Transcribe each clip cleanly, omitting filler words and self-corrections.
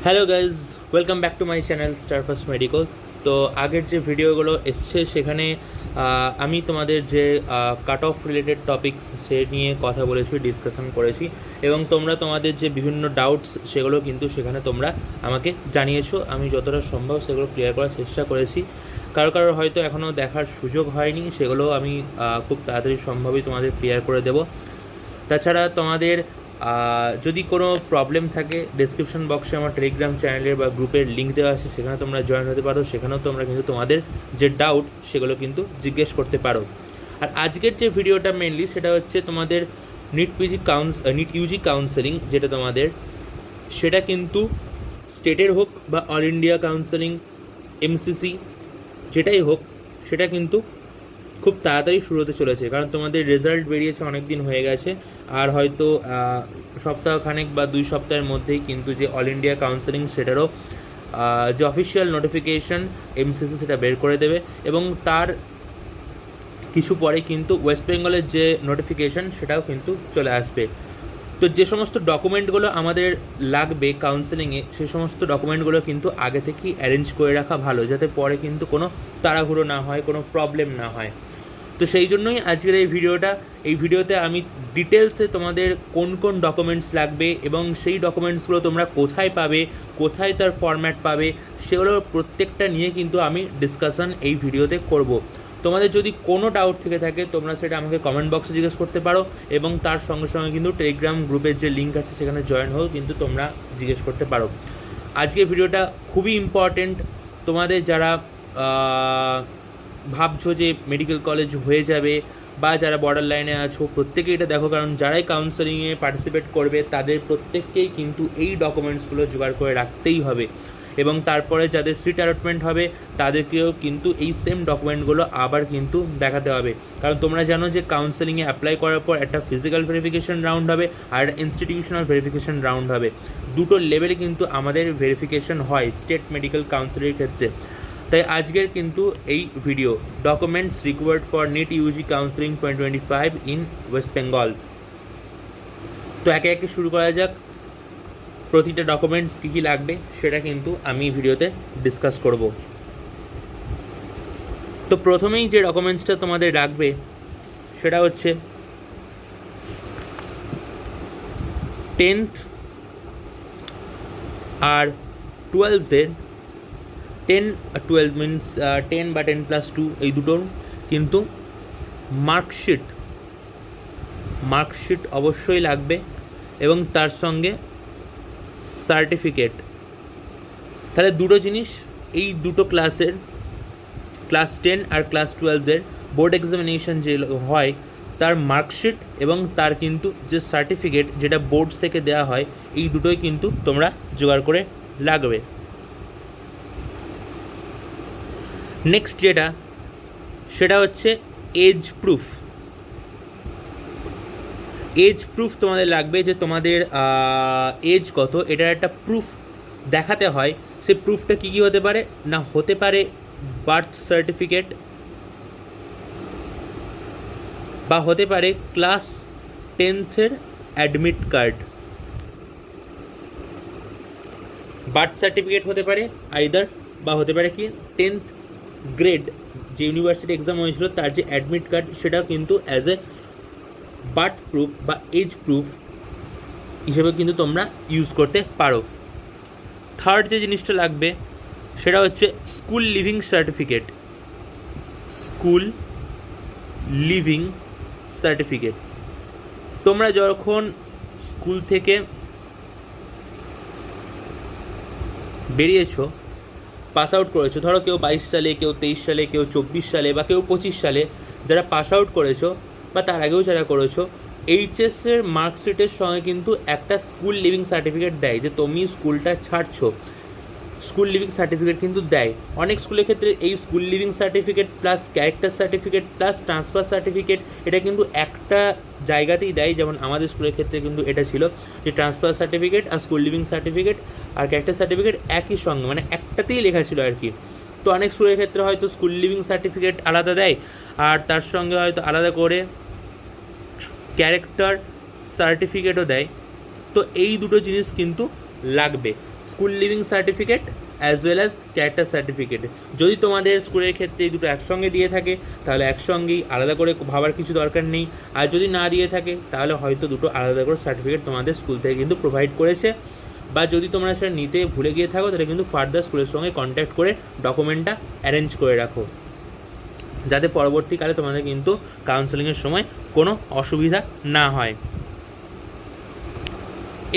Hello guys, welcome back to my channel star first medical. তো আগের যে ভিডিওগুলো এসছে সেখানে আমি তোমাদের যে কাট অফ রিলেটেড টপিকস সে নিয়ে কথা বলেছি, ডিসকাশন করেছি, এবং তোমরা তোমাদের যে বিভিন্ন ডাউটস সেগুলো কিন্তু সেখানে তোমরা আমাকে জানিয়েছো। আমি যতটা সম্ভব সেগুলো ক্লিয়ার করার চেষ্টা করেছি। কারোর হয়তো এখনও দেখার সুযোগ হয়নি, সেগুলো আমি খুব তাড়াতাড়ি সম্ভবই তোমাদের ক্লিয়ার করে দেবো। তাছাড়া তোমাদের যদি কোনো প্রবলেম থাকে, ডেসক্রিপশন বক্সে আমার টেলিগ্রাম চ্যানেলের বা গ্রুপের লিঙ্ক দেওয়া আছে, সেখানে তোমরা জয়েন হতে পারো। সেখানেও তোমরা কিন্তু তোমাদের যে ডাউট সেগুলো কিন্তু জিজ্ঞেস করতে পারো। আর আজকের যে ভিডিওটা মেনলি সেটা হচ্ছে তোমাদের নিট ইউজি কাউন্সেলিং, যেটা তোমাদের সেটা কিন্তু স্টেটের হোক বা অল ইন্ডিয়া কাউন্সেলিং, এমসিসি যেটাই হোক, সেটা কিন্তু খুব তাড়াতাড়ি শুরু হতে চলেছে। কারণ তোমাদের রেজাল্ট বেরিয়েছে অনেক দিন হয়ে গেছে, আর হয়তো সপ্তাহখানেক বা 2 সপ্তাহের মধ্যেই কিন্তু যে অল ইন্ডিয়া কাউন্সেলিং সেটারও যে অফিসিয়াল নোটিফিকেশন এমসিসি সেটা বের করে দেবে, এবং তার কিছু পরে কিন্তু ওয়েস্ট বেঙ্গলের যে নোটিফিকেশন সেটাও কিন্তু চলে আসবে। তো যে সমস্ত ডকুমেন্টগুলো আমাদের লাগবে কাউন্সেলিংয়ে, সেই সমস্ত ডকুমেন্টগুলো কিন্তু আগে থেকেই অ্যারেঞ্জ করে রাখা ভালো, যাতে পরে কিন্তু কোনো তাড়াহুড়ো না হয়, কোনো প্রবলেম না হয়। তো সেই জন্যই আজকের এই ভিডিওতে আমি ডিটেলসে তোমাদের কোন কোন ডকুমেন্টস লাগবে এবং সেই ডকুমেন্টসগুলো তোমরা কোথায় পাবে, কোথায় তার ফরম্যাট পাবে, সেগুলোর প্রত্যেকটা নিয়ে কিন্তু আমি ডিসকাশন এই ভিডিওতে করব। তোমাদের যদি কোনো ডাউট থেকে থাকে তোমরা সেটা আমাকে কমেন্ট বক্সে জিজ্ঞেস করতে পারো, এবং তার সঙ্গে সঙ্গে কিন্তু টেলিগ্রাম গ্রুপের যে লিঙ্ক আছে সেখানে জয়েন হও কিন্তু তোমরা জিজ্ঞেস করতে পারো। আজকের ভিডিওটা খুবই ইম্পর্টেন্ট। তোমাদের যারা ভাবছো যে মেডিকেল কলেজ হয়ে যাবে, বা যারা বর্ডার লাইনে আছো, প্রত্যেকেই এটা দেখো, কারণ যারাই কাউন্সেলিংয়ে পার্টিসিপেট করবে তাদের প্রত্যেককেই কিন্তু এই ডকুমেন্টসগুলো জোগাড় করে রাখতেই হবে, এবং তারপরে যাদের সিট অ্যালটমেন্ট হবে তাদেরকেও কিন্তু এই সেম ডকুমেন্টগুলো আবার কিন্তু দেখাতে হবে। কারণ তোমরা জানো যে কাউন্সেলিংয়ে অ্যাপ্লাই করার পর একটা ফিজিক্যাল ভেরিফিকেশন রাউন্ড হবে আর একটা ইনস্টিটিউশনাল ভেরিফিকেশন রাউন্ড হবে। দুটো লেভেলে কিন্তু আমাদের ভেরিফিকেশন হয় স্টেট মেডিকেল কাউন্সিলের ক্ষেত্রে। তাই আজকের কিন্তু এই video documents required for NEET UG counselling 2025 in West Bengal. তো একে একে শুরু করা যাক। প্রতিটা ডকুমেন্টস কী কী লাগবে সেটা কিন্তু আমি ভিডিওতে ডিসকাস করব। তো প্রথমেই যে ডকুমেন্টসটা তোমাদের লাগবে সেটা হচ্ছে 10th আর 12th-এর 10 আর 12 মিনস 10 বা 10+2 এই দুটোর কিন্তু মার্কশিট অবশ্যই লাগবে, এবং তার সঙ্গে সার্টিফিকেট। তাহলে দুটো জিনিস, এই দুটো ক্লাসের, ক্লাস 10 আর ক্লাস 12-এর বোর্ড এক্সামিনেশন যে হয় তার মার্কশিট এবং তার কিন্তু যে সার্টিফিকেট যেটা বোর্ডস থেকে দেওয়া হয়, এই দুটোই কিন্তু তোমরা জোগাড় করে লাগবে। নেক্সট যেটা সেটা হচ্ছে এজ প্রুফ। এজ প্রুফ তোমাদের লাগবে, যে তোমাদের এজ কত এটার একটা প্রুফ দেখাতে হয়। সে প্রুফটা কী কী হতে পারে না, হতে পারে বার্থ সার্টিফিকেট, বা হতে পারে ক্লাস 10th-এর অ্যাডমিট কার্ড। বার্থ সার্টিফিকেট হতে পারে আইদার, বা হতে পারে কি 10th গ্রেড যে ইউনিভার্সিটি এক্সাম হয়েছিল তার যে অ্যাডমিট কার্ড, সেটা কিন্তু অ্যাজ এ বার্থ প্রুফ বা এজ প্রুফ হিসেবে কিন্তু তোমরা ইউজ করতে পারো। থার্ড যে জিনিসটা লাগবে সেটা হচ্ছে school living certificate. School living certificate তোমরা যখন স্কুল থেকে বেরিয়েছো, পাস আউট করেছো, ধরো কেউ 22 সালে, কেউ 23 সালে, কেউ 24 সালে, বা কেউ 25 সালে, যারা পাস আউট করেছো বা তার আগেও যারা করেছো, এইচএসের মার্কশিটের সঙ্গে কিন্তু একটা স্কুল লিভিং সার্টিফিকেট দেয়, যে তুমি স্কুলটা ছাড়ছো। স্কুল লিভিং সার্টিফিকেট কিন্তু দেয় অনেক স্কুলের ক্ষেত্রে। এই school living certificate plus character certificate plus transfer certificate, এটা কিন্তু একটা জায়গাতেই দেয়। যেমন আমাদের স্কুলের ক্ষেত্রে কিন্তু এটা ছিল যে ট্রান্সফার সার্টিফিকেট আর স্কুল লিভিং সার্টিফিকেট আর ক্যারেক্টার সার্টিফিকেট একই সঙ্গে, মানে একটাতেই লেখা ছিল আর কি। তো অনেক স্কুলের ক্ষেত্রে হয়তো স্কুল লিভিং সার্টিফিকেট আলাদা দেয়, আর তার সঙ্গে হয়তো আলাদা করে ক্যারেক্টার সার্টিফিকেটও দেয়। তো এই দুটো জিনিস কিন্তু লাগবে। School living certificate as well as character certificate. যদি তোমাদের স্কুলের ক্ষেত্রে এই দুটো একসঙ্গে দিয়ে থাকে তাহলে একসঙ্গেই, আলাদা করে ভাবার কিছু দরকার নেই। আর যদি না দিয়ে থাকে তাহলে হয়তো দুটো আলাদা করে সার্টিফিকেট তোমাদের স্কুল থেকে কিন্তু প্রোভাইড করেছে, বা যদি তোমরা সেটা নিতে ভুলে গিয়ে থাকো তাহলে কিন্তু ফার্দার স্কুলের সঙ্গে কন্ট্যাক্ট করে ডকুমেন্টটা অ্যারেঞ্জ করে রাখো, যাতে পরবর্তীকালে তোমাদের কিন্তু কাউন্সেলিংয়ের সময় কোনো অসুবিধা না হয়।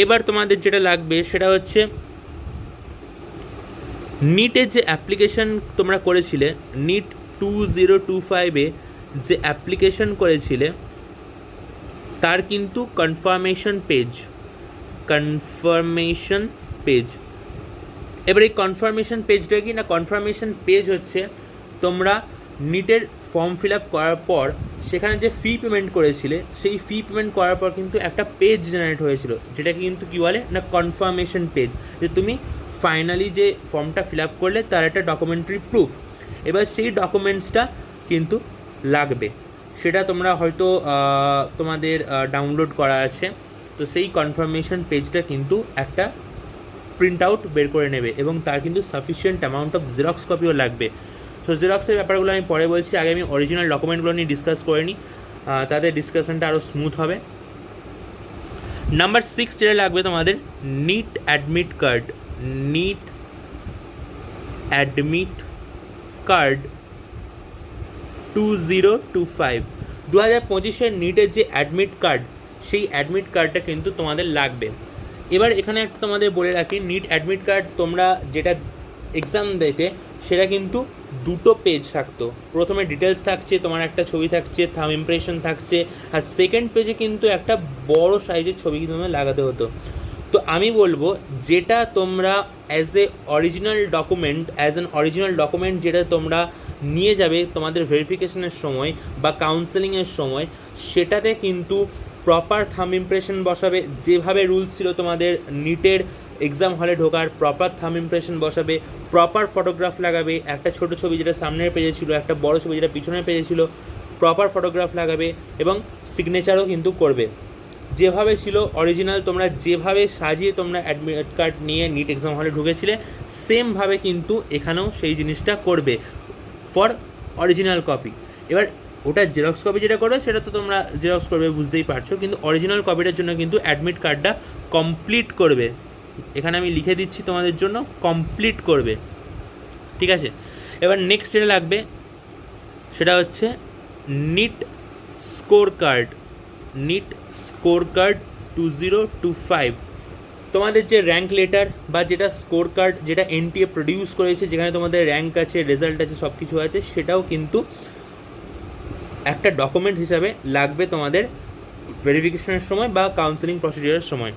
এবার তোমাদের যেটা লাগবে সেটা হচ্ছে নিটের যে অ্যাপ্লিকেশন তোমরা করেছিলে, নিট 2025-এ যে অ্যাপ্লিকেশন করেছিলে তার কিন্তু কনফার্মেশন পেজ। এবার এই কনফার্মেশন পেজটা কি না, কনফার্মেশন পেজ হচ্ছে তোমরা নিটের ফর্ম ফিল আপ করার পর সেখানে যে ফি পেমেন্ট করেছিলে সেই ফি পেমেন্ট করার পর কিন্তু একটা পেজ জেনারেট হয়েছিল, যেটাকে কিন্তু কী বলে না কনফার্মেশন পেজ, যে তুমি ফাইনালি যে ফর্মটা ফিল আপ করলে তার একটা ডকুমেন্টারি প্রুফ। এবার সেই ডকুমেন্টসটা কিন্তু লাগবে, সেটা তোমরা হয়তো তোমাদের ডাউনলোড করা আছে, তো সেই কনফার্মেশন পেজটা কিন্তু একটা প্রিন্ট আউট বের করে নেবে এবং তার কিন্তু সাফিসিয়েন্ট অ্যামাউন্ট অফ জেরক্স কপিও লাগবে। সো জেরক্সের ব্যাপারগুলো আমি পরে বলছি, আগে আমি অরিজিনাল ডকুমেন্টগুলো নিয়ে ডিসকাস করে নিই, তাদের ডিসকাশনটা আরও স্মুথ হবে। নাম্বার 6 যেটা লাগবে তোমাদের, নিট অ্যাডমিট কার্ড 2025। 2025-এর নিটের যে অ্যাডমিট কার্ড, সেই অ্যাডমিট কার্ডটা কিন্তু তোমাদের লাগবে। এবার এখানে একটা তোমাদের বলে রাখি, নিট অ্যাডমিট কার্ড তোমরা যেটা এক্সাম দিতে সেটা কিন্তু দুটো পেজ থাকতো। প্রথমে ডিটেলস থাকছে, তোমার একটা ছবি থাকছে, থাম ইমপ্রেশন থাকছে, আর সেকেন্ড পেজে কিন্তু একটা বড় সাইজের ছবি কিন্তু তোমাদের লাগাতে হতো। তো আমি বলবো যেটা তোমরা অ্যাজ অ্যান অরিজিনাল ডকুমেন্ট যেটা তোমরা নিয়ে যাবে তোমাদের ভেরিফিকেশনের সময় বা কাউন্সেলিংয়ের সময়, সেটাতে কিন্তু প্রপার থাম ইমপ্রেশন বসাবে, যেভাবে রুলস ছিল তোমাদের নিটের এক্সাম হলে ঢোকার, প্রপার থাম ইমপ্রেশন বসাবে, প্রপার ফটোগ্রাফ লাগাবে, একটা ছোট ছবি যেটা সামনের পেজে ছিল, একটা বড় ছবি যেটা পিছনের পেজে ছিল, প্রপার ফটোগ্রাফ লাগাবে এবং সিগনেচারও কিন্তু করবে। যেভাবে ছিল অরিজিনাল, তোমরা যেভাবে সাজিয়ে তোমরা অ্যাডমিট কার্ড নিয়ে নিট এক্সাম হলে ঢুকেছিলে সেমভাবে কিন্তু এখানেও সেই জিনিসটা করবে ফর অরিজিনাল কপি। এবার ওটা জেরক্স কপি যেটা করবে সেটা তো তোমরা জেরক্স করবে বুঝতেই পারছো, কিন্তু অরিজিনাল কপিটার জন্য কিন্তু অ্যাডমিট কার্ডটা কমপ্লিট করবে। এখানে আমি লিখে দিচ্ছি তোমাদের জন্য, কমপ্লিট করবে, ঠিক আছে। এবার নেক্সট যেটা লাগবে সেটা হচ্ছে নিট স্কোর কার্ড 2025। তোমাদের যে র্যাঙ্ক লেটার বা যেটা স্কোর কার্ড যেটা এনটিএ প্রডিউস করেছে, যেখানে তোমাদের র্যাঙ্ক আছে, রেজাল্ট আছে, সব কিছু আছে, সেটাও কিন্তু একটা ডকুমেন্ট হিসাবে লাগবে তোমাদের ভেরিফিকেশনের সময় বা কাউন্সেলিং প্রসিডিওরের সময়।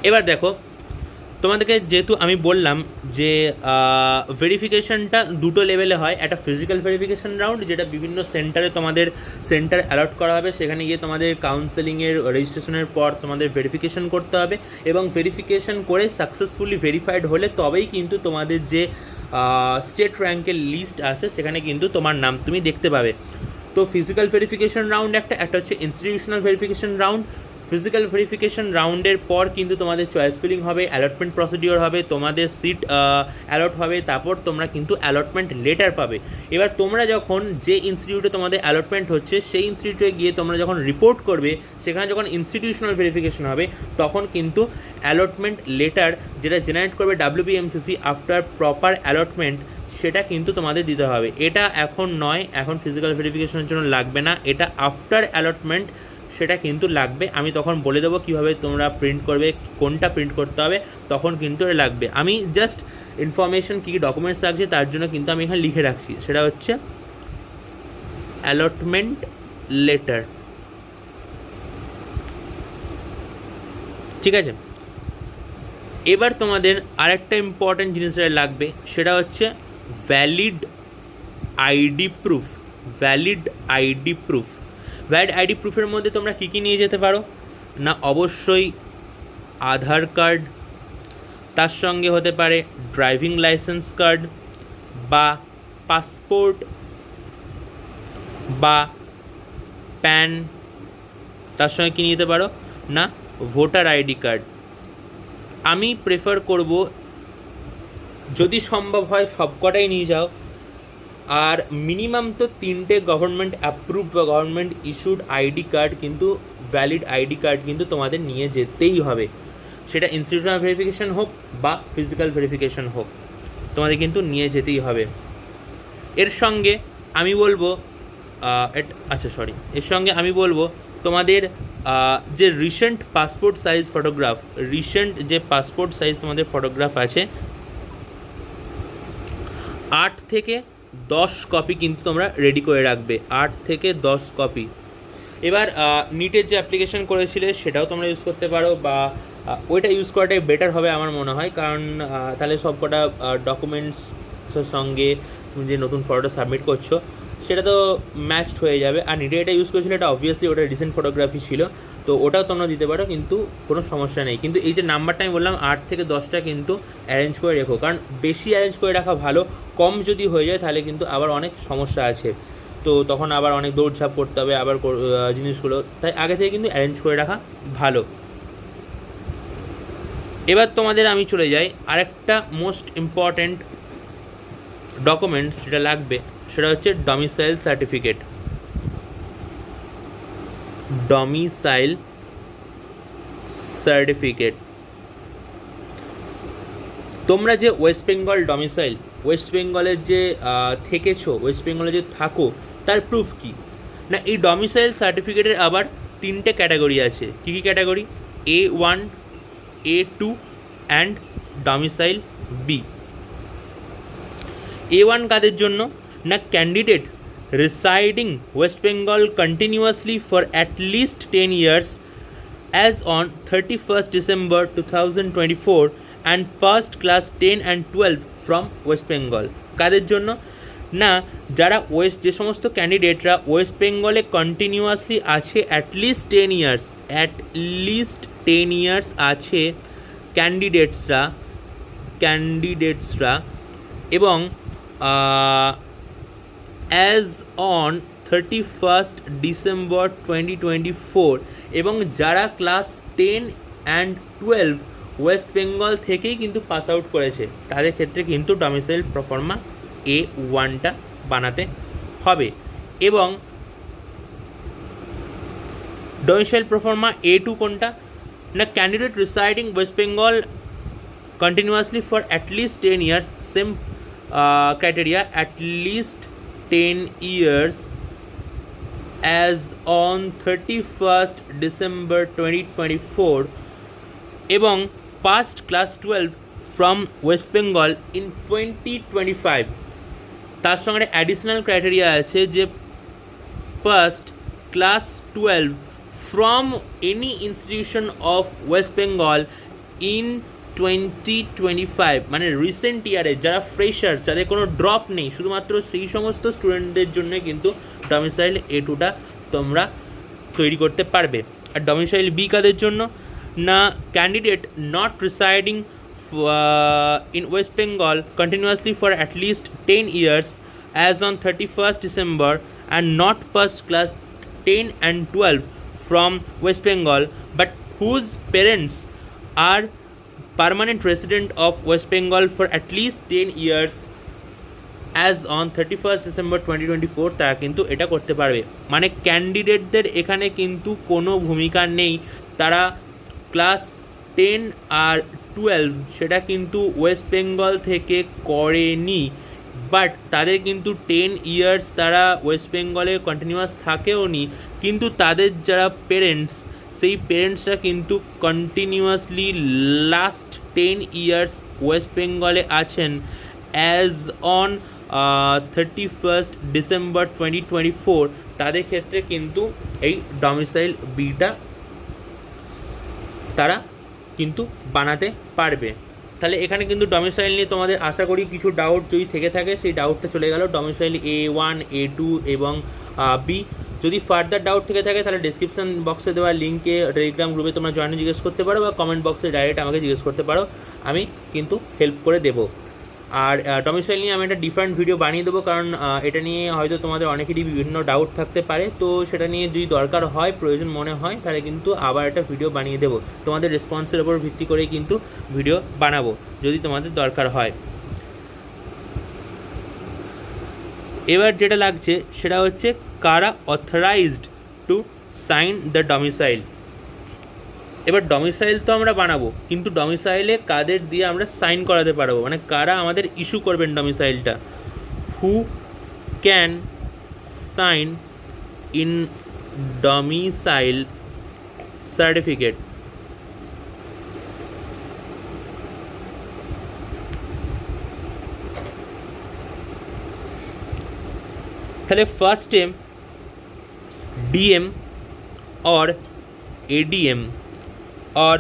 এবার দেখো, তোমাদেরকে যেহেতু আমি বললাম যে ভেরিফিকেশনটা দুটো লেভেলে হয়, একটা ফিজিক্যাল ভেরিফিকেশন রাউন্ড যেটা বিভিন্ন সেন্টারে তোমাদের সেন্টার অ্যালট করা হবে, সেখানে গিয়ে তোমাদের কাউন্সেলিংয়ের রেজিস্ট্রেশনের পর তোমাদের ভেরিফিকেশন করতে হবে এবং ভেরিফিকেশন করে সাকসেসফুলি ভেরিফাইড হলে তবেই কিন্তু তোমাদের যে স্টেট র্যাঙ্কের লিস্ট আসে সেখানে কিন্তু তোমার নাম তুমি দেখতে পাবে। তো ফিজিক্যাল ভেরিফিকেশন রাউন্ড একটা হচ্ছে institutional verification round. Physical verification রাউন্ডের পর কিন্তু তোমাদের চয়েস ফিলিং হবে, অ্যালটমেন্ট প্রসিডিওর হবে, তোমাদের সিট অ্যালট হবে, তারপর তোমরা কিন্তু অ্যালটমেন্ট লেটার পাবে। এবার তোমরা যখন যে ইনস্টিটিউটে তোমাদের অ্যালটমেন্ট হচ্ছে সেই ইনস্টিটিউটে গিয়ে তোমরা যখন রিপোর্ট করবে, সেখানে যখন ইনস্টিটিউশনাল ভেরিফিকেশন হবে তখন কিন্তু অ্যালটমেন্ট লেটার যেটা জেনারেট করবে WBMCC আফটার প্রপার অ্যালটমেন্ট, সেটা কিন্তু তোমাদের দিতে হবে। এটা এখন নয়, এখন ফিজিক্যাল ভেরিফিকেশনের জন্য লাগবে না, এটা আফটার অ্যালটমেন্ট সেটা কিন্তু লাগবে। আমি তখন বলে দেবো কীভাবে তোমরা প্রিন্ট করবে, কোনটা প্রিন্ট করতে হবে, তখন কিন্তু এটা লাগবে। আমি জাস্ট ইনফরমেশন কী কী ডকুমেন্টস লাগছে তার জন্য কিন্তু আমি এখানে লিখে রাখছি, সেটা হচ্ছে অ্যালটমেন্ট লেটার, ঠিক আছে। এবার তোমাদের আরেকটা ইম্পর্ট্যান্ট জিনিস লাগবে, সেটা হচ্ছে valid ID proof. Valid ID প্রুফের মধ্যে তোমরা কী কী নিয়ে যেতে পারো না, অবশ্যই আধার কার্ড, তার সঙ্গে হতে পারে ড্রাইভিং লাইসেন্স কার্ড বা পাসপোর্ট বা প্যান, তার সঙ্গে কী নিয়ে যেতে পারো না ভোটার আইডি কার্ড, আমি প্রেফার করব যদি সম্ভব হয় সবকটাই নিয়ে যাও, আর মিনিমাম তো 3টে গভর্নমেন্ট অ্যাপ্রুভ বা গভর্নমেন্ট ইস্যুড আইডি কার্ড কিন্তু, ভ্যালিড আইডি কার্ড কিন্তু তোমাদের নিয়ে যেতেই হবে। সেটা ইনস্টিটিউশনাল ভেরিফিকেশন হোক বা ফিজিক্যাল ভেরিফিকেশন হোক, তোমাদের কিন্তু নিয়ে যেতেই হবে। এর সঙ্গে আমি বলবো এর সঙ্গে আমি বলবো তোমাদের যে recent passport size photograph, recent যে পাসপোর্ট সাইজ তোমাদের ফটোগ্রাফ আছে 8 থেকে 10 কপি কিন্তু তোমরা রেডি করে রাখবে, 8 থেকে 10 কপি। এবার নিটের যে অ্যাপ্লিকেশন করেছিলে সেটাও তোমরা ইউজ করতে পারো, বা ওইটা ইউজ করাটাই বেটার হবে আমার মনে হয়, কারণ তাহলে সব কটা ডকুমেন্টসের সঙ্গে তুমি যে নতুন ফটোটা সাবমিট করছো সেটা তো ম্যাচড হয়ে যাবে। আর নিটে এটা ইউজ করেছিল, এটা অবভিয়াসলি ওটা রিসেন্ট ফটোগ্রাফি ছিল, তো ওটাও তোমরা দিতে পারো, কিন্তু কোনো সমস্যা নেই। কিন্তু এই যে নাম্বারটা আমি বললাম 8 থেকে 10টা কিন্তু অ্যারেঞ্জ করে রেখো, কারণ বেশি অ্যারেঞ্জ করে রাখা ভালো, কম যদি হয়ে যায় তাহলে কিন্তু আবার অনেক সমস্যা আছে, তো তখন আবার অনেক দৌড়ঝাঁপ করতে হবে আবার জিনিসগুলো, তাই আগে থেকে কিন্তু অ্যারেঞ্জ করে রাখা ভালো। এবার তোমাদের আমি চলে যাই আরেকটা মোস্ট ইম্পর্ট্যান্ট ডকুমেন্টস যেটা লাগবে, সেটা হচ্ছে ডমিসাইল সার্টিফিকেট। ডমিসাইল সার্টিফিকেট, তোমরা যে ওয়েস্ট বেঙ্গল ডমিসাইল, ওয়েস্ট বেঙ্গলের যে থেকেছো, ওয়েস্ট বেঙ্গলে যে থাকো, তার প্রুফ কি না, এই ডমিসাইল সার্টিফিকেটের আবার 3টে ক্যাটাগরি আছে। কী কী category? A1, A2 and domicile B. A1 কাদের জন্য না, candidate residing West Bengal continuously for at least 10 years as on 31st December 2024 and passed class 10 and 12 from West Bengal। কাদের জন্য না, যারা যে সমস্ত ক্যান্ডিডেটরা ওয়েস্ট বেঙ্গলে কন্টিনিউয়াসলি আছে at least 10 years, at least 10 years আছে ক্যান্ডিডেটসরা এবং অ্যাজ অন 31st December 2024, এবং যারা ক্লাস 10 অ্যান্ড 12 ওয়েস্ট বেঙ্গল থেকেই কিন্তু পাস আউট করেছে, তাদের ক্ষেত্রে কিন্তু ডমিসাইল প্রফর্মা A1টা বানাতে হবে। এবং ডমিসাইল প্রফর্মা A2 কোনটা না, candidate residing West Bengal continuously for at least 10 years, same criteria, at least 10 years as on 31st December 2024 এবং past class 12 from West Bengal in 2025। তার সঙ্গে অ্যাডিশনাল ক্রাইটেরিয়া আছে যে past class 12 from any institution of West Bengal in 2025, মানে recent ইয়ারে যারা freshers, যাদের কোনো ড্রপ নেই, শুধুমাত্র সেই সমস্ত স্টুডেন্টদের জন্য কিন্তু ডমিসাইল A2টা তোমরা তৈরি করতে পারবে। আর ডমিসাইল বি কাদের জন্য না, candidate not residing in West Bengal continuously for at least 10 years as on 31st December and not passed class 10 and 12 from West Bengal but whose parents are permanent resident of West Bengal for at least 10 years as on 31st December 2024, তারা কিন্তু এটা করতে পারবে। মানে ক্যান্ডিডেটদের এখানে কিন্তু কোনো ভূমিকা নেই, তারা ক্লাস 10 আর 12 সেটা কিন্তু ওয়েস্ট বেঙ্গল থেকে করেনি, বাট তাদের কিন্তু 10 years তারা ওয়েস্ট বেঙ্গলে কন্টিনিউয়াস থাকেও নি, কিন্তু তাদের যারা পেরেন্টস, সেই পেরেন্টসরা কিন্তু কন্টিনিউয়াসলি লাস্ট 10 years ওয়েস্ট বেঙ্গলে আছেন অ্যাজ অন 31st December 2024, তাদের ক্ষেত্রে কিন্তু এই ডমিসাইল বিটা তারা কিন্তু বানাতে পারবে। তাহলে এখানে কিন্তু ডমিসাইল নিয়ে তোমাদের আশা করি কিছু ডাউট যদি থেকে থাকে সেই ডাউটটা চলে গেল। ডমিসাইল A1, A2 এবং বি। যদি ফার্দার ডাউট থেকে থাকে তাহলে ডিসক্রিপশন বক্সে দেওয়া লিঙ্কে টেলিগ্রাম গ্রুপে তোমরা জয়েনে জিজ্ঞেস করতে পারো, বা কমেন্ট বক্সে ডাইরেক্ট আমাকে জিজ্ঞেস করতে পারো, আমি কিন্তু হেল্প করে দেবো। আর ডমিসাইল নিয়ে আমি একটা ডিফারেন্ট ভিডিও বানিয়ে দেবো, কারণ এটা নিয়ে হয়তো তোমাদের অনেকেরই বিভিন্ন ডাউট থাকতে পারে। তো সেটা নিয়ে যদি দরকার হয়, প্রয়োজন মনে হয়, তাহলে কিন্তু আবার একটা ভিডিও বানিয়ে দেবো। তোমাদের রেসপন্সের ওপর ভিত্তি করেই কিন্তু ভিডিও বানাবো যদি তোমাদের দরকার হয়। এবার যেটা লাগছে সেটা হচ্ছে কারা authorised to sign the domicile. এবার ডমিসাইল তো আমরা বানাবো, কিন্তু ডমিসাইলে কাদের দিয়ে আমরা সাইন করাতে পারবো, মানে কারা আমাদের ইস্যু করবেন ডমিসাইলটা। Who can sign in domicile certificate. তাহলে ফার্স্টে ডিএম और एडीएम और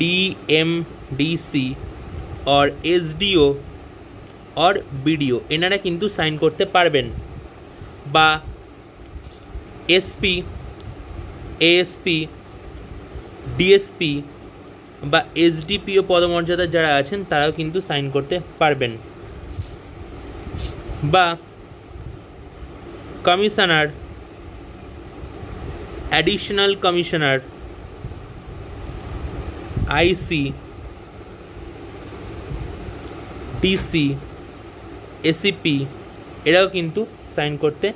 डीएमडीसी और एसडीओ और बीडीओ এনারা কিন্তু সাইন করতে পারবেন, বা এসপি, এএসপি, ডিএসপি বা এসডিপিও পদমর্যাদার যারা আছেন তারাও কিন্তু সাইন করতে পারবেন, বা কমিশনার, অ্যাডিশনাল কমিশনার, আইসি, ডিসি, এসিপি এরাও কিন্তু সাইন করতে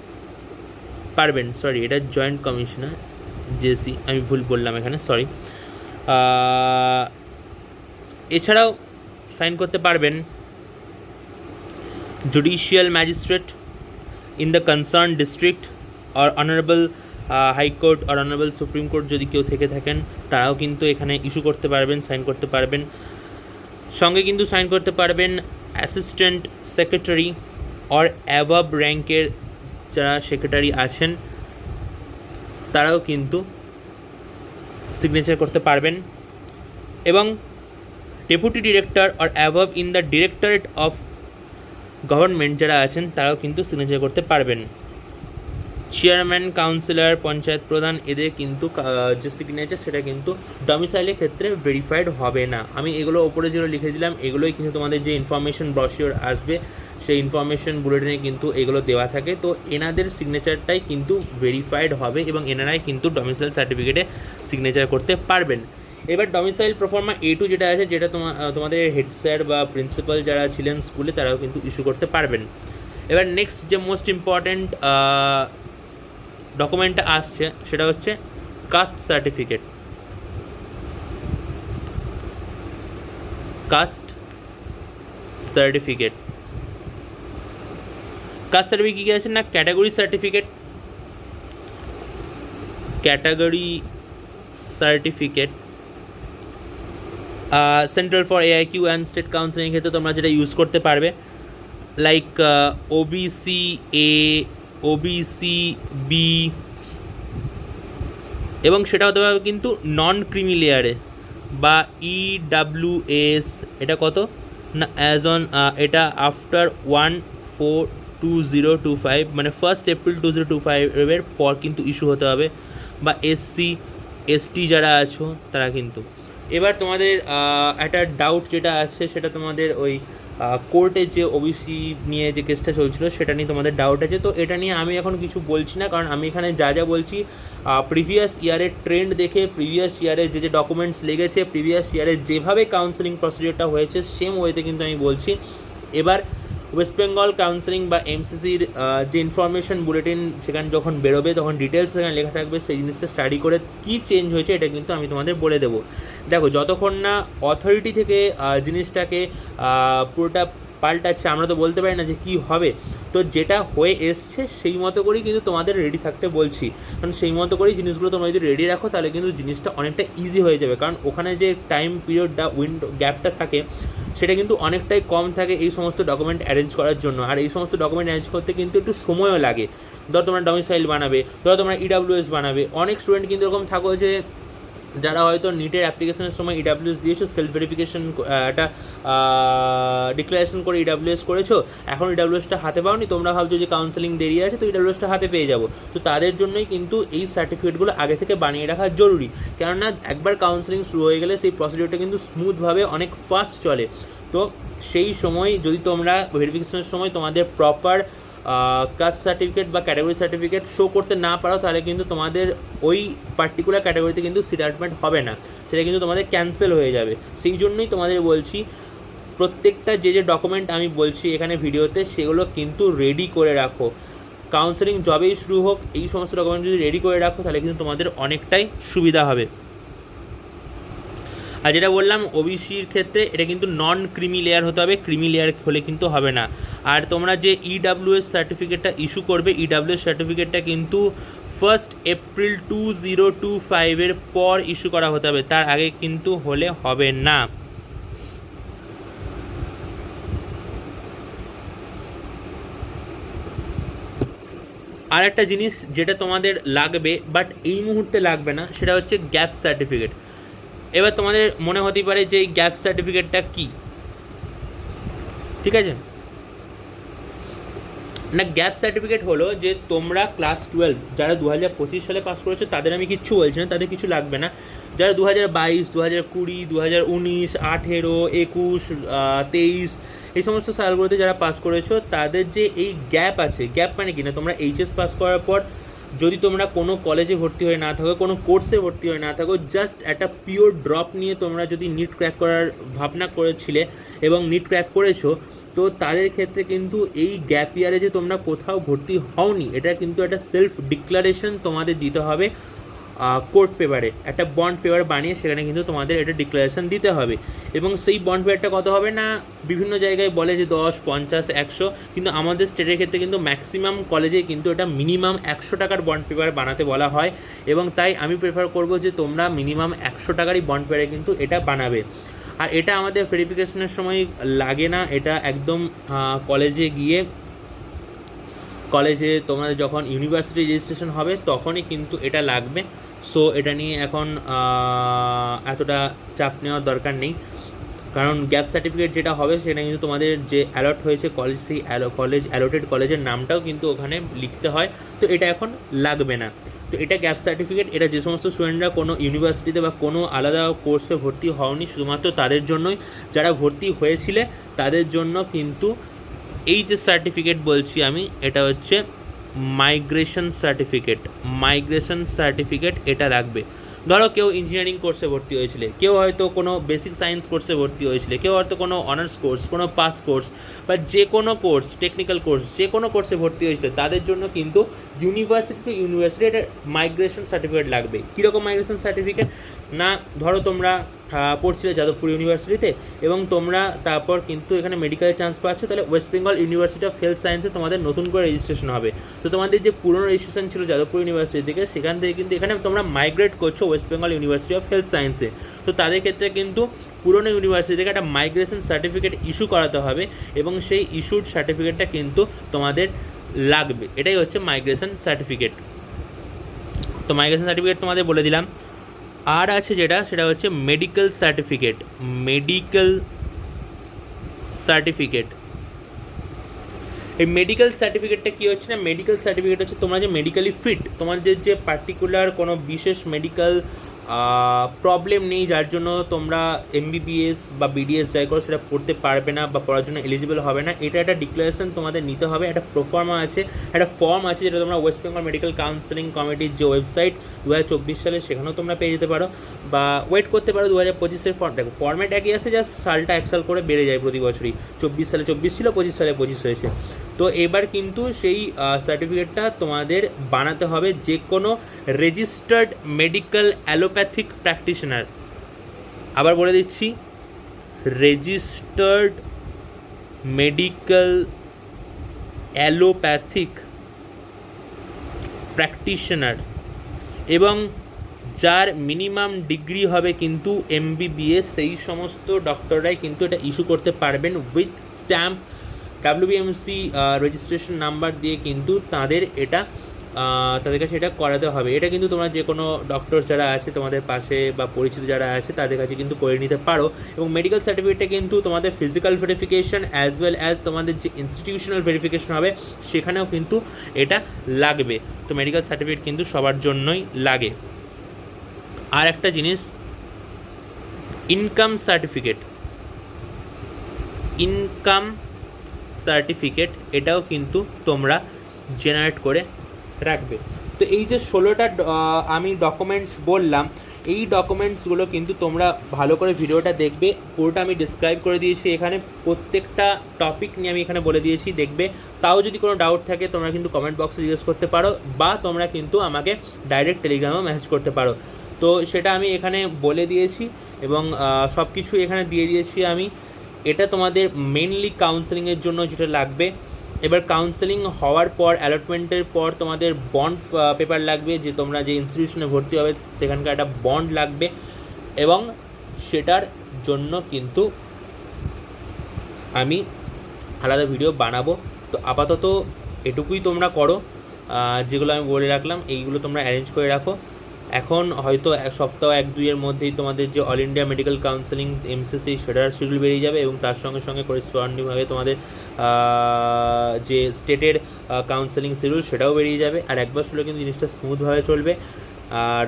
পারবেন। সরি, এটা জয়েন্ট কমিশনার, জেসি, আমি ভুল বললাম এখানে, সরি। এছাড়াও সাইন করতে পারবেন judicial magistrate in the concern district আর অনারেবল হাইকোর্ট আর অনারেবল সুপ্রিম কোর্ট যদি কেউ থেকে থাকেন তারাও কিন্তু এখানে ইস্যু করতে পারবেন, সাইন করতে পারবেন। সঙ্গে কিন্তু সাইন করতে পারবেন অ্যাসিস্ট্যান্ট সেক্রেটারি আর অ্যাবাভ র্যাঙ্কের যারা সেক্রেটারি আছেন তারাও কিন্তু সিগনেচার করতে পারবেন, এবং ডেপুটি ডিরেক্টর আর above in the directorate of government যারা আছেন তারাও কিন্তু সিগনেচার করতে পারবেন। চেয়ারম্যান, কাউন্সিলর, পঞ্চায়েত প্রধান এদের কিন্তু যে সিগনেচার সেটা কিন্তু ডমিসাইলের ক্ষেত্রে ভেরিফাইড হবে না। আমি এগুলো ওপরে যেগুলো লিখে দিলাম এগুলোই কিন্তু তোমাদের যে ইনফরমেশন ব্রশিওর আসবে সেই ইনফরমেশন বুলেটিনে কিন্তু এগুলো দেওয়া থাকে। তো এনাদের সিগনেচারটাই কিন্তু ভেরিফাইড হবে এবং এনারাই কিন্তু ডমিসাইল সার্টিফিকেটে সিগনেচার করতে পারবেন। এবার ডমিসাইল প্রফর্মা A2 যেটা আছে, যেটা তোমাদের হেড স্যার বা প্রিন্সিপাল যারা ছিলেন স্কুলে তারাও কিন্তু ইস্যু করতে পারবেন। এবার নেক্সট যে মোস্ট ইম্পর্ট্যান্ট ডকুমেন্টটা আসছে সেটা হচ্ছে কাস্ট সার্টিফিকেট। কাস্ট সার্টিফিকেট কী আছে না, category certificate, category certificate central for AIQ and state counselling ক্ষেত্রে তোমরা যেটা ইউজ করতে পারবে, like OBC A, OBC B, এবং সেটা হতে পারবে কিন্তু নন ক্রিমি লেয়ারে, বা EWS। এটা কত না, অ্যাজ অন এটা আফটার 1/4/2025, মানে 1 এপ্রিল 2025 পর কিন্তু ইস্যু হতে হবে, বা SC ST যারা আছো তারা কিন্তু। এবার তোমাদের একটা ডাউট যেটা আছে সেটা তোমাদের ওই কোর্টে যে ওবিসি নিয়ে যে কেসটা চলছিল সেটা নিয়ে তোমাদের ডাউট আছে। তো এটা নিয়ে আমি এখন কিছু বলছি না, কারণ আমি এখানে যা যা বলছি প্রিভিয়াস ইয়ারের ট্রেন্ড দেখে, প্রিভিয়াস ইয়ারে যে ডকুমেন্টস লেগেছে, প্রিভিয়াস ইয়ারে যেভাবে কাউন্সেলিং প্রসিডিওরটা হয়েছে সেম ওয়েতে কিন্তু আমি বলছি। এবার ওয়েস্ট বেঙ্গল কাউন্সিলিং বা MCCর যে ইনফরমেশন বুলেটিন সেখানে যখন বেরোবে তখন ডিটেলস সেখানে লেখা থাকবে, সেই জিনিসটা স্টাডি করে কী চেঞ্জ হয়েছে এটা কিন্তু আমি তোমাদের বলে দেবো। দেখো, যতক্ষণ না অথরিটি থেকে জিনিসটাকে পুরোটা পাল্টাচ্ছে আমরা তো বলতে পারি না যে কী হবে। তো যেটা হয়ে এসছে সেই মতো করেই কিন্তু তোমাদের রেডি থাকতে বলছি, কারণ সেই মতো করেই জিনিসগুলো তোমরা যদি রেডি রাখো তাহলে কিন্তু জিনিসটা অনেকটা ইজি হয়ে যাবে। কারণ ওখানে যে টাইম পিরিয়ডটা গ্যাপটা থাকে সেটা কিন্তু অনেকটাই কম থাকে এই সমস্ত ডকুমেন্ট অ্যারেঞ্জ করার জন্য। আর এই সমস্ত ডকুমেন্ট অ্যারেঞ্জ করতে কিন্তু একটু সময়ও লাগে। ধরো তোমরা ডমিসাইল বানাবে, ধরো তোমরা EWS বানাবে। অনেক স্টুডেন্ট কিন্তু এরকম থাকো যে যারা হয়তো নিটের অ্যাপ্লিকেশনের সময় EWS দিয়েছো, সেলফ ভেরিফিকেশন একটা ডিক্লারেশন করে EWS করেছো, এখন EWSটা হাতে পাওনি, তোমরা ভাবছো যে কাউন্সেলিং দেরি আছে তো EWSটা হাতে পেয়ে যাবো। তো তাদের জন্যই কিন্তু এই সার্টিফিকেটগুলো আগে থেকে বানিয়ে রাখা জরুরি, কেননা একবার কাউন্সেলিং শুরু হয়ে গেলে সেই প্রসিডিওরটা কিন্তু স্মুথভাবে অনেক ফাস্ট চলে। তো সেই সময় যদি তোমরা ভেরিফিকেশনের সময় তোমাদের প্রপার কাস্ট সার্টিফিকেট বা ক্যাটাগরি সার্টিফিকেট শো করতে না পারো, তাহলে কিন্তু তোমাদের ওই পার্টিকুলার ক্যাটাগরিতে কিন্তু সিট অ্যালটমেন্ট হবে না, সেটা কিন্তু তোমাদের ক্যান্সেল হয়ে যাবে। সেই জন্যই তোমাদের বলছি প্রত্যেকটা যে ডকুমেন্ট আমি বলছি এখানে ভিডিওতে সেগুলো কিন্তু রেডি করে রাখো। কাউন্সেলিং জবেই শুরু হোক, এই সমস্ত ডকুমেন্ট যদি রেডি করে রাখো তাহলে কিন্তু তোমাদের অনেকটাই সুবিধা হবে। আর যেটা বললাম ওবিসির ক্ষেত্রে এটা কিন্তু নন ক্রিমি লেয়ার হতে হবে, ক্রিমি লেয়ার হলে কিন্তু হবে না। আর তোমরা যে ইডাব্লিউএস সার্টিফিকেটটা ইস্যু করবে, ইডাব্লিউএস সার্টিফিকেটটা কিন্তু 1 এপ্রিল 2025 পর ইস্যু করা হতে হবে, তার আগে কিন্তু হলে হবে না। আর একটা জিনিস যেটা তোমাদের লাগবে বাট এই মুহূর্তে লাগবে না, সেটা হচ্ছে গ্যাপ সার্টিফিকেট। এবার তোমাদের মনে হতেই পারে যে এই গ্যাপ সার্টিফিকেটটা কী, ঠিক আছে না? গ্যাপ সার্টিফিকেট হলো যে তোমরা ক্লাস 12 যারা 2025 সালে পাস করেছো তাদের আমি কিচ্ছু বলছি না, তাদের কিছু লাগবে না। যারা 2022, 2020, 2019, 18, 21, 23 এই সমস্ত সালগুলোতে যারা পাস করেছো তাদের যে এই গ্যাপ আছে, গ্যাপ মানে কি না, তোমরা এইচএস পাস করার পর যদি তোমরা কোনো কলেজে ভর্তি হয়ে না থাকো, কোনো কোর্সে ভর্তি হয়ে না থাকো, জাস্ট একটা পিওর ড্রপ নিয়ে তোমরা যদি নিট ক্র্যাক করার ভাবনা করেছিলে এবং নিট ক্র্যাক করেছো, তো তাদের ক্ষেত্রে কিন্তু এই গ্যাপ ইয়ারে যে তোমরা কোথাও ভর্তি হওনি, এটা কিন্তু একটা সেলফ ডিক্লারেশন তোমাদের দিতে হবে কোর্ট পেপারে, একটা বন্ড পেপার বানিয়ে সেখানে কিন্তু তোমাদের এটা ডিক্লারেশন দিতে হবে। এবং সেই বন্ড পেপারটা কত হবে না, বিভিন্ন জায়গায় বলে যে 10, 50, 100, কিন্তু আমাদের স্টেটের ক্ষেত্রে কিন্তু ম্যাক্সিমাম কলেজে কিন্তু এটা মিনিমাম 100 টাকার বন্ড পেপার বানাতে বলা হয়, এবং তাই আমি প্রেফার করব যে তোমরা মিনিমাম 100 টাকারই বন্ড পেপারে কিন্তু এটা বানাবে। আর এটা আমাদের ভেরিফিকেশনের সময় লাগে না, এটা একদম কলেজে গিয়ে, কলেজে তোমাদের যখন ইউনিভার্সিটি রেজিস্ট্রেশন হবে তখনই কিন্তু এটা লাগবে। সো এটা নিয়ে এখন এতটা চাপ নেওয়ার দরকার নেই, কারণ গ্যাপ সার্টিফিকেট যেটা হবে সেটা কিন্তু তোমাদের যে অ্যালট হয়েছে কলেজ, সেই কলেজ অ্যালোটেড কলেজের নামটাও কিন্তু ওখানে লিখতে হয়, তো এটা এখন লাগবে না। তো এটা গ্যাপ সার্টিফিকেট, এটা যে সমস্ত স্টুডেন্টরা কোনো ইউনিভার্সিটিতে বা কোনো আলাদা কোর্সে ভর্তি হওনি শুধুমাত্র তাদের জন্যই, যারা ভর্তি হয়েছিলে তাদের জন্য কিন্তু এই যে সার্টিফিকেট বলছি আমি, এটা হচ্ছে মাইগ্রেশন সার্টিফিকেট। মাইগ্রেশন সার্টিফিকেট এটা লাগবে। ধরো কেউ ইঞ্জিনিয়ারিং কোর্সে ভর্তি হয়েছিলে, কেউ হয়তো কোনো বেসিক সায়েন্স কোর্সে ভর্তি হয়েছিলে, কেউ হয়তো কোনো অনার্স কোর্স, কোনো পাস কোর্স বা যে কোনো কোর্স, টেকনিক্যাল কোর্স, যে কোনো কোর্সে ভর্তি হয়েছিল তাদের জন্য কিন্তু ইউনিভার্সিটি টু ইউনিভার্সিটি এটা মাইগ্রেশন সার্টিফিকেট লাগবে। কীরকম মাইগ্রেশন সার্টিফিকেট না, ধরো তোমরা পড়ছিলে যাদবপুর ইউনিভার্সিটিতে এবং তোমরা তারপর কিন্তু এখানে মেডিকেলের চান্স পাচ্ছ, তাহলে West Bengal university of health সায়েন্সে তোমাদের নতুন করে রেজিস্ট্রেশন হবে। তো তোমাদের যে পুরনো রেজিস্ট্রেশন ছিল যাদবপুর ইউনিভার্সিটি থেকে, সেখান থেকে কিন্তু এখানে তোমরা মাইগ্রেট করছো West Bengal university of health সায়েন্সে। তো তাদের ক্ষেত্রে কিন্তু পুরনো ইউনিভার্সিটি থেকে একটা মাইগ্রেশন সার্টিফিকেট ইস্যু করাতে হবে এবং সেই ইস্যুড সার্টিফিকেটটা কিন্তু তোমাদের লাগবে। এটাই হচ্ছে মাইগ্রেশন সার্টিফিকেট। তো মাইগ্রেশন সার্টিফিকেট তোমাদের বলে দিলাম। আর আছে যেটা, সেটা হচ্ছে মেডিকেল সার্টিফিকেট। মেডিকেল সার্টিফিকেট, এই মেডিকেল সার্টিফিকেটটা কী হচ্ছে না, মেডিকেল সার্টিফিকেট হচ্ছে তোমরা যে মেডিকেলি ফিট, তোমাদের যে পার্টিকুলার কোনো বিশেষ মেডিকেল প্রবলেম নেই যার জন্য তোমরা এমবিবিএস বা বিডিএস যাই করো সেটা পড়তে পারবে না বা পড়ার জন্য এলিজিবল হবে না, এটা একটা ডিক্লারেশন তোমাদের নিতে হবে। একটা প্রোফর্মা আছে, একটা ফর্ম আছে যেটা তোমরা ওয়েস্ট বেঙ্গল মেডিকেল কাউন্সিলিং কমিটির যে ওয়েবসাইট 2024 সালে, সেখানেও তোমরা পেয়ে যেতে পারো বা ওয়েট করতে পারো 2025-এর ফর্ম। দেখো ফর্ম্যাট একই আছে, জাস্ট সালটা 1 সাল করে বেড়ে যায় প্রতি বছরই। 24 সালে 24 ছিল, 25 সালে 25 হয়েছে। তো এবার কিন্তু সেই সার্টিফিকেটটা তোমাদের বানাতে হবে যে কোনো রেজিস্টার্ড মেডিকেল অ্যালোপ্যাথিক প্র্যাকটিশনার। আবার বলে দিচ্ছি, রেজিস্টার্ড মেডিকেল অ্যালোপ্যাথিক প্র্যাকটিশনার, এবং যার মিনিমাম ডিগ্রি হবে কিন্তু এমবিবিএস, সেই সমস্ত ডক্টররাই কিন্তু এটা ইস্যু করতে পারবেন উইথ স্ট্যাম্প ডাব্লিউবিএমসি রেজিস্ট্রেশন নাম্বার দিয়ে কিন্তু তাদের কাছে এটা করাতে হবে। এটা কিন্তু তোমরা যে কোনো ডক্টর যারা আছে তোমাদের পাশে বা পরিচিত যারা আছে তাদের কাছে কিন্তু করে নিতে পারো। এবং মেডিকেল সার্টিফিকেটটা কিন্তু তোমাদের physical verification as well as তোমাদের যে ইনস্টিটিউশনাল ভেরিফিকেশন হবে সেখানেও কিন্তু এটা লাগবে। তো মেডিকেল সার্টিফিকেট কিন্তু সবার জন্যই লাগে। আর একটা জিনিস, ইনকাম সার্টিফিকেট। ইনকাম সার্টিফিকেট, এটাও কিন্তু তোমরা জেনারেট করে রাখবে। তো এই যে 16টা আমি ডকুমেন্টস বললাম, এই ডকুমেন্টসগুলো কিন্তু তোমরা ভালো করে ভিডিওটা দেখবে, পুরোটা আমি ডিসক্রাইব করে দিয়েছি এখানে, প্রত্যেকটা টপিক নিয়ে আমি এখানে বলে দিয়েছি, দেখবে। তাও যদি কোনো ডাউট থাকে তোমরা কিন্তু কমেন্ট বক্সে জিজ্ঞেস করতে পারো, বা তোমরা কিন্তু আমাকে ডাইরেক্ট টেলিগ্রামেও মেসেজ করতে পারো। তো সেটা আমি এখানে বলে দিয়েছি এবং সব কিছু এখানে দিয়ে দিয়েছি আমি। এটা তোমাদের মেনলি কাউন্সেলিংয়ের জন্য যেটা লাগবে। এবার কাউন্সেলিং হওয়ার পর, অ্যালটমেন্টের পর তোমাদের বন্ড পেপার লাগবে, যে তোমরা যে ইনস্টিটিউশনে ভর্তি হবে সেখানকার একটা বন্ড লাগবে, এবং সেটার জন্য কিন্তু আমি আলাদা ভিডিও বানাবো। তো আপাতত এটুকুই তোমরা করো, যেগুলো আমি বলে রাখলাম এইগুলো তোমরা অ্যারেঞ্জ করে রাখো। এখন হয়তো এক সপ্তাহ 1-2 মধ্যেই তোমাদের যে all India medical counselling MCC সেটার শিডিউল বেরিয়ে যাবে, এবং তার সঙ্গে সঙ্গে করেসপন্ডিংভাবে তোমাদের যে স্টেটের কাউন্সেলিং শিডিউল সেটাও বেরিয়ে যাবে। আর একবার শুনে কিন্তু জিনিসটা স্মুথভাবে চলবে। আর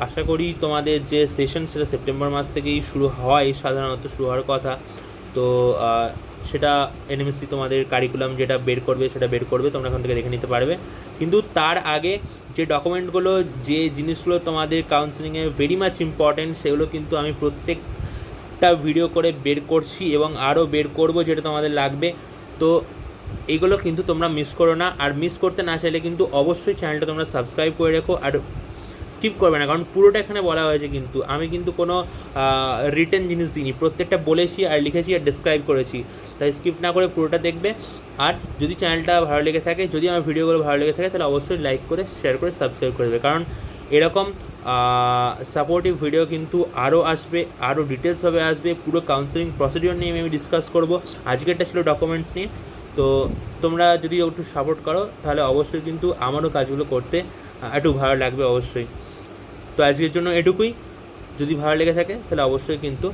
আশা করি তোমাদের যে সেশন সেটা সেপ্টেম্বর মাস থেকেই শুরু হয়, সাধারণত শুরু হওয়ার কথা। তো সেটা NMC তোমাদের কারিকুলাম যেটা বের করবে সেটা বের করবে, তোমরা এখান থেকে দেখে নিতে পারবে। কিন্তু তার আগে যে ডকুমেন্টগুলো, যে জিনিসগুলো তোমাদের কাউন্সেলিংয়ে ভেরি মাচ ইম্পর্ট্যান্ট, সেগুলো কিন্তু আমি প্রত্যেকটা ভিডিও করে বের করছি এবং আরও বের করব যেটা তোমাদের লাগবে। তো এইগুলো কিন্তু তোমরা মিস করো না। আর মিস করতে না চাইলে কিন্তু অবশ্যই চ্যানেলটা তোমরা সাবস্ক্রাইব করে রেখো, আর স্কিপ করবে না, কারণ পুরোটা এখানে বলা হয়েছে। কিন্তু আমি কিন্তু কোনো রিটেন জিনিস দিইনি, প্রত্যেকটা বলেছি আর লিখেছি আর ডিসক্রাইব করেছি। তাই স্কিপ না করে পুরোটা দেখবে। আর যদি চ্যানেলটা ভালো লেগে থাকে, যদি আমার ভিডিওগুলো ভালো লেগে থাকে, তাহলে অবশ্যই লাইক করে, শেয়ার করে, সাবস্ক্রাইব করে দেবে, কারণ এরকম সাপোর্টিভ ভিডিও কিন্তু আরও আসবে, আরও ডিটেলসভাবে আসবে। পুরো কাউন্সেলিং প্রসিডিওর নিয়ে আমি ডিসকাস করব। আজকেরটা ছিল ডকুমেন্টস নিয়ে। তো তোমরা যদি একটু সাপোর্ট করো তাহলে অবশ্যই কিন্তু আমারও কাজগুলো করতে একটু ভালো লাগবে অবশ্যই। তো আজকের জন্য এটুকুই। যদি ভালো লেগে থাকে তাহলে অবশ্যই কিন্তু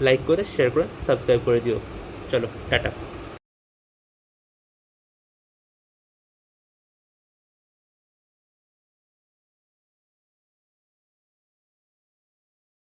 লাইক করে, শেয়ার করে, সাবস্ক্রাইব করে দিও। চলো, টাটা।